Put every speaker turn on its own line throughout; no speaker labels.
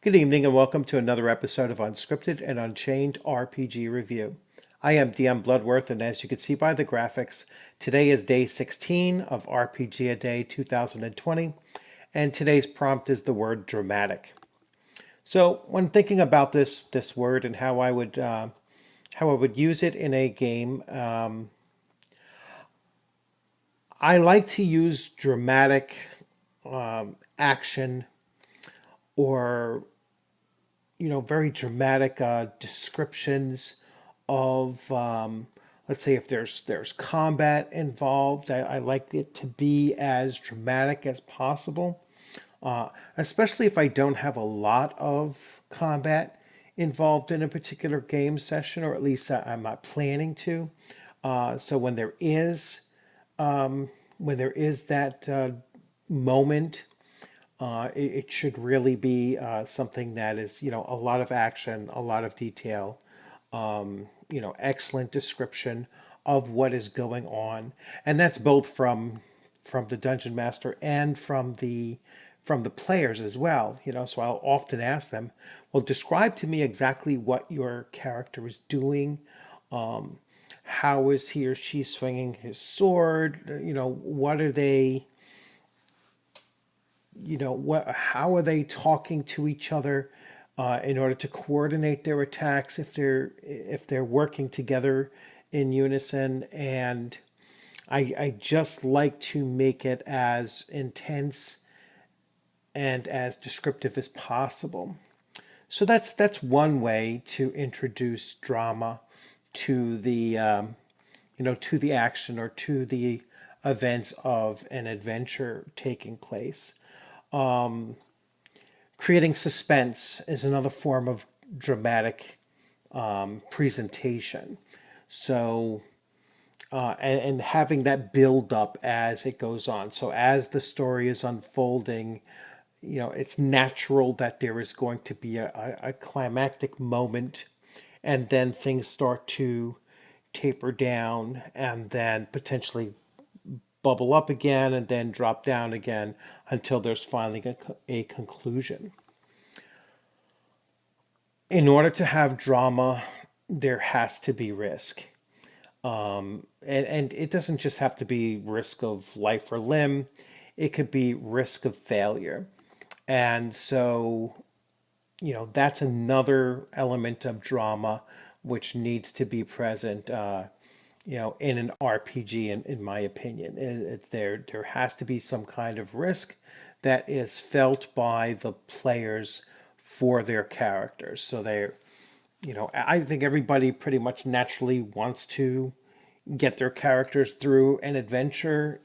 Good evening and welcome to another episode of Unscripted and Unchained RPG Review. I am DM Bloodworth, and as you can see by the graphics, today is day 16 of RPG A Day 2020, and today's prompt is the word dramatic. So, when thinking about this word and how I would use it in a game, I like to use dramatic action or very dramatic descriptions of, let's say, if there's combat involved. I like it to be as dramatic as possible, especially if I don't have a lot of combat involved in a particular game session, or at least I'm not planning to. So when there is that moment, it should really be something that is, a lot of action, a lot of detail, excellent description of what is going on, and that's both from the dungeon master and from the players as well. So I'll often ask them, well, describe to me exactly what your character is doing. How is he or she swinging his sword? What are they? How are they talking to each other in order to coordinate their attacks if they're working together in unison. And I just like to make it as intense and as descriptive as possible. So that's one way to introduce drama to the action or to the events of an adventure taking place. Creating suspense is another form of dramatic presentation. So, and having that build up as it goes on. So, as the story is unfolding, it's natural that there is going to be a climactic moment, and then things start to taper down, and then potentially bubble up again and then drop down again until there's finally a conclusion. In order to have drama, there has to be risk. And it doesn't just have to be risk of life or limb, it could be risk of failure. And so, that's another element of drama which needs to be present, in an RPG, in my opinion. There has to be some kind of risk that is felt by the players for their characters. So I think everybody pretty much naturally wants to get their characters through an adventure,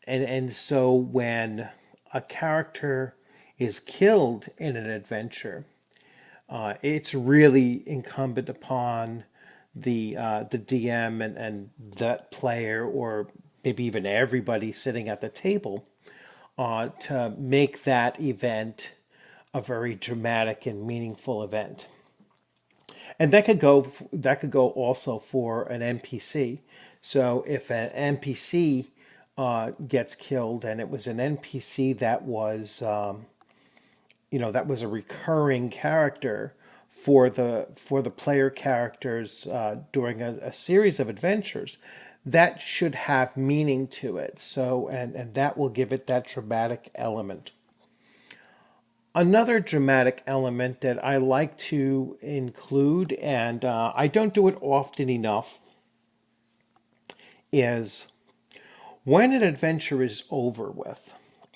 and so when a character is killed in an adventure, it's really incumbent upon the DM and that player, or maybe even everybody sitting at the table, to make that event a very dramatic and meaningful event. And that could go also for an NPC. So if an NPC gets killed, and it was an NPC that was a recurring character for the player characters during a series of adventures, that should have meaning to it. So and that will give it that dramatic element. Another dramatic element that I like to include, and I don't do it often enough, is when an adventure is over with,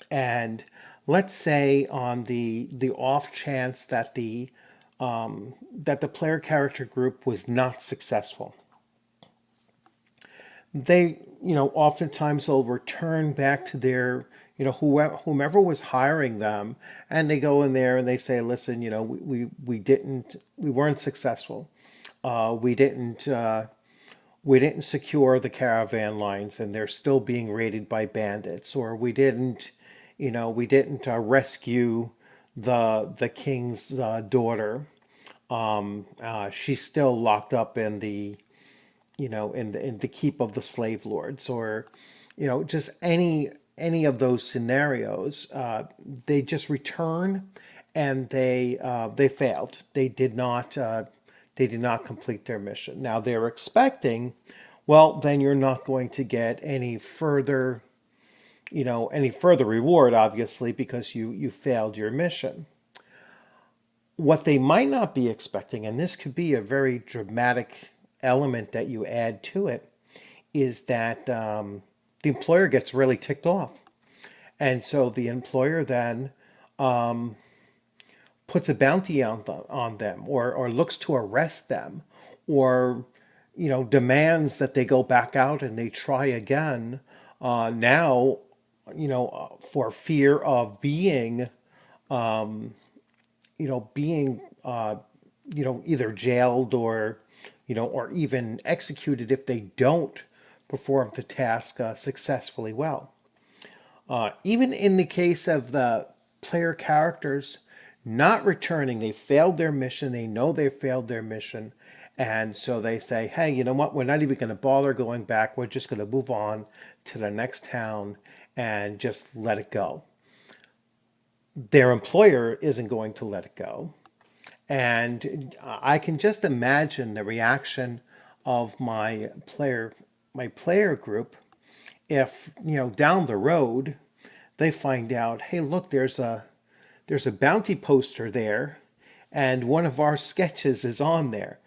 and let's say on the off chance that the player character group was not successful, they oftentimes will return back to their whomever was hiring them, and they go in there and they say, listen, we weren't successful, we didn't secure the caravan lines and they're still being raided by bandits, or we didn't rescue the king's daughter. She's still locked up in the keep of the slave lords, or just any of those scenarios, they just return and they failed. They did not complete their mission. Now they're expecting, well, then you're not going to get any further, any further reward, obviously, because you failed your mission. What they might not be expecting, and this could be a very dramatic element that you add to it, is that the employer gets really ticked off. And so the employer then puts a bounty on them, or looks to arrest them, or demands that they go back out and they try again, now for fear of being being either jailed or even executed if they don't perform the task successfully well. Even in the case of the player characters not returning, they failed their mission, they know they failed their mission, and so they say, hey, you know what, we're not even going to bother going back, we're just going to move on to the next town and just let it go. Their employer isn't going to let it go. And I can just imagine the reaction of my player group if, down the road they find out, hey, look, there's a bounty poster there, and one of our sketches is on there.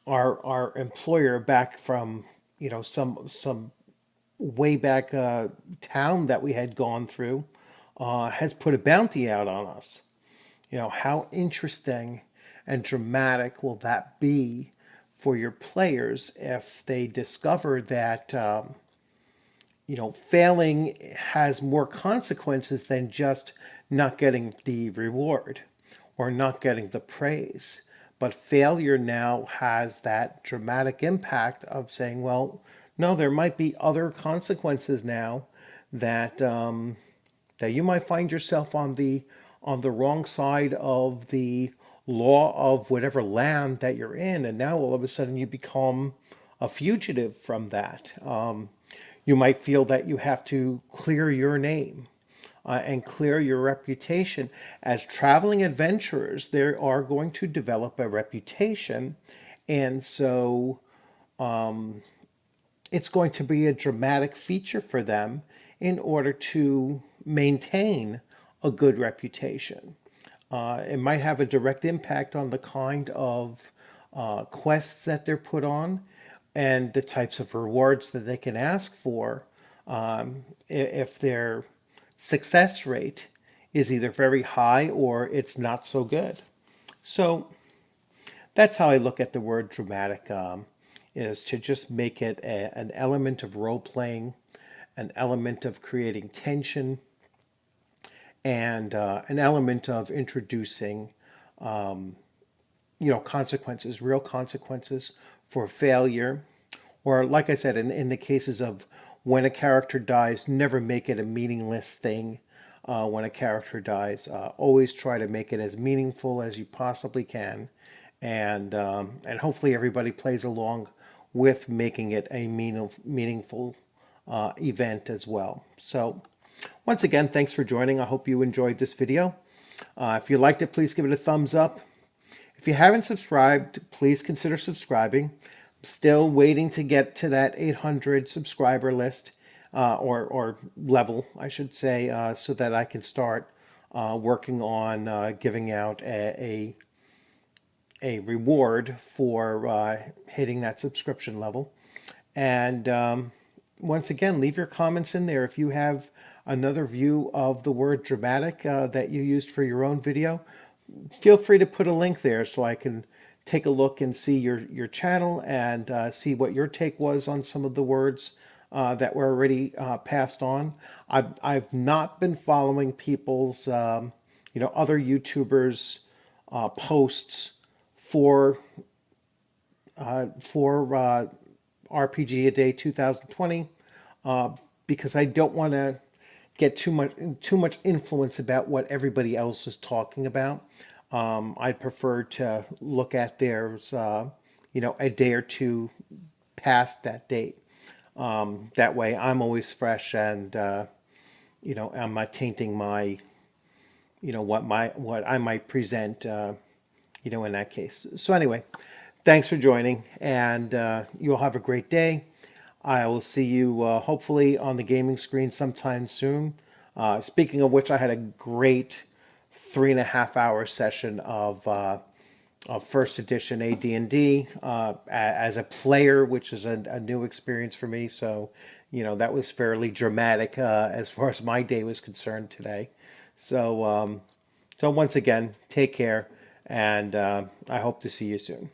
Our employer back from some way back town that we had gone through has put a bounty out on us. How interesting and dramatic will that be for your players if they discover that failing has more consequences than just not getting the reward or not getting the praise. But failure now has that dramatic impact of saying, well, no, there might be other consequences now that that you might find yourself on the wrong side of the law of whatever land that you're in, and now all of a sudden you become a fugitive from that. You might feel that you have to clear your name and clear your reputation. As traveling adventurers, they are going to develop a reputation, and so it's going to be a dramatic feature for them in order to maintain a good reputation. It might have a direct impact on the kind of quests that they're put on and the types of rewards that they can ask for if their success rate is either very high or it's not so good. So that's how I look at the word dramatic, is to just make it an element of role-playing, an element of creating tension, and an element of introducing consequences, real consequences for failure. Or like I said, in the cases of when a character dies, never make it a meaningless thing. When a character dies, always try to make it as meaningful as you possibly can. And hopefully everybody plays along with making it a meaningful event as well. So once again, thanks for joining. I hope you enjoyed this video. If you liked it, please give it a thumbs up. If you haven't subscribed, please consider subscribing. I'm still waiting to get to that 800 subscriber list, or level, I should say, so that I can start working on giving out a reward for hitting that subscription level. And once again, leave your comments in there. If you have another view of the word dramatic that you used for your own video, feel free to put a link there so I can take a look and see your channel and see what your take was on some of the words that were already passed on. I've not been following people's other YouTubers posts for RPG A Day 2020 because I don't want to get too much influence about what everybody else is talking about. I'd prefer to look at theirs, a day or two past that date. That way, I'm always fresh, and I'm not tainting my, what I might present, in that case. So anyway, thanks for joining, and you'll have a great day. I will see you hopefully on the gaming screen sometime soon. Speaking of which, I had a great 3.5 hour session of first edition AD&D as a player, which is a new experience for me. So, that was fairly dramatic as far as my day was concerned today. So, so once again, take care, and I hope to see you soon.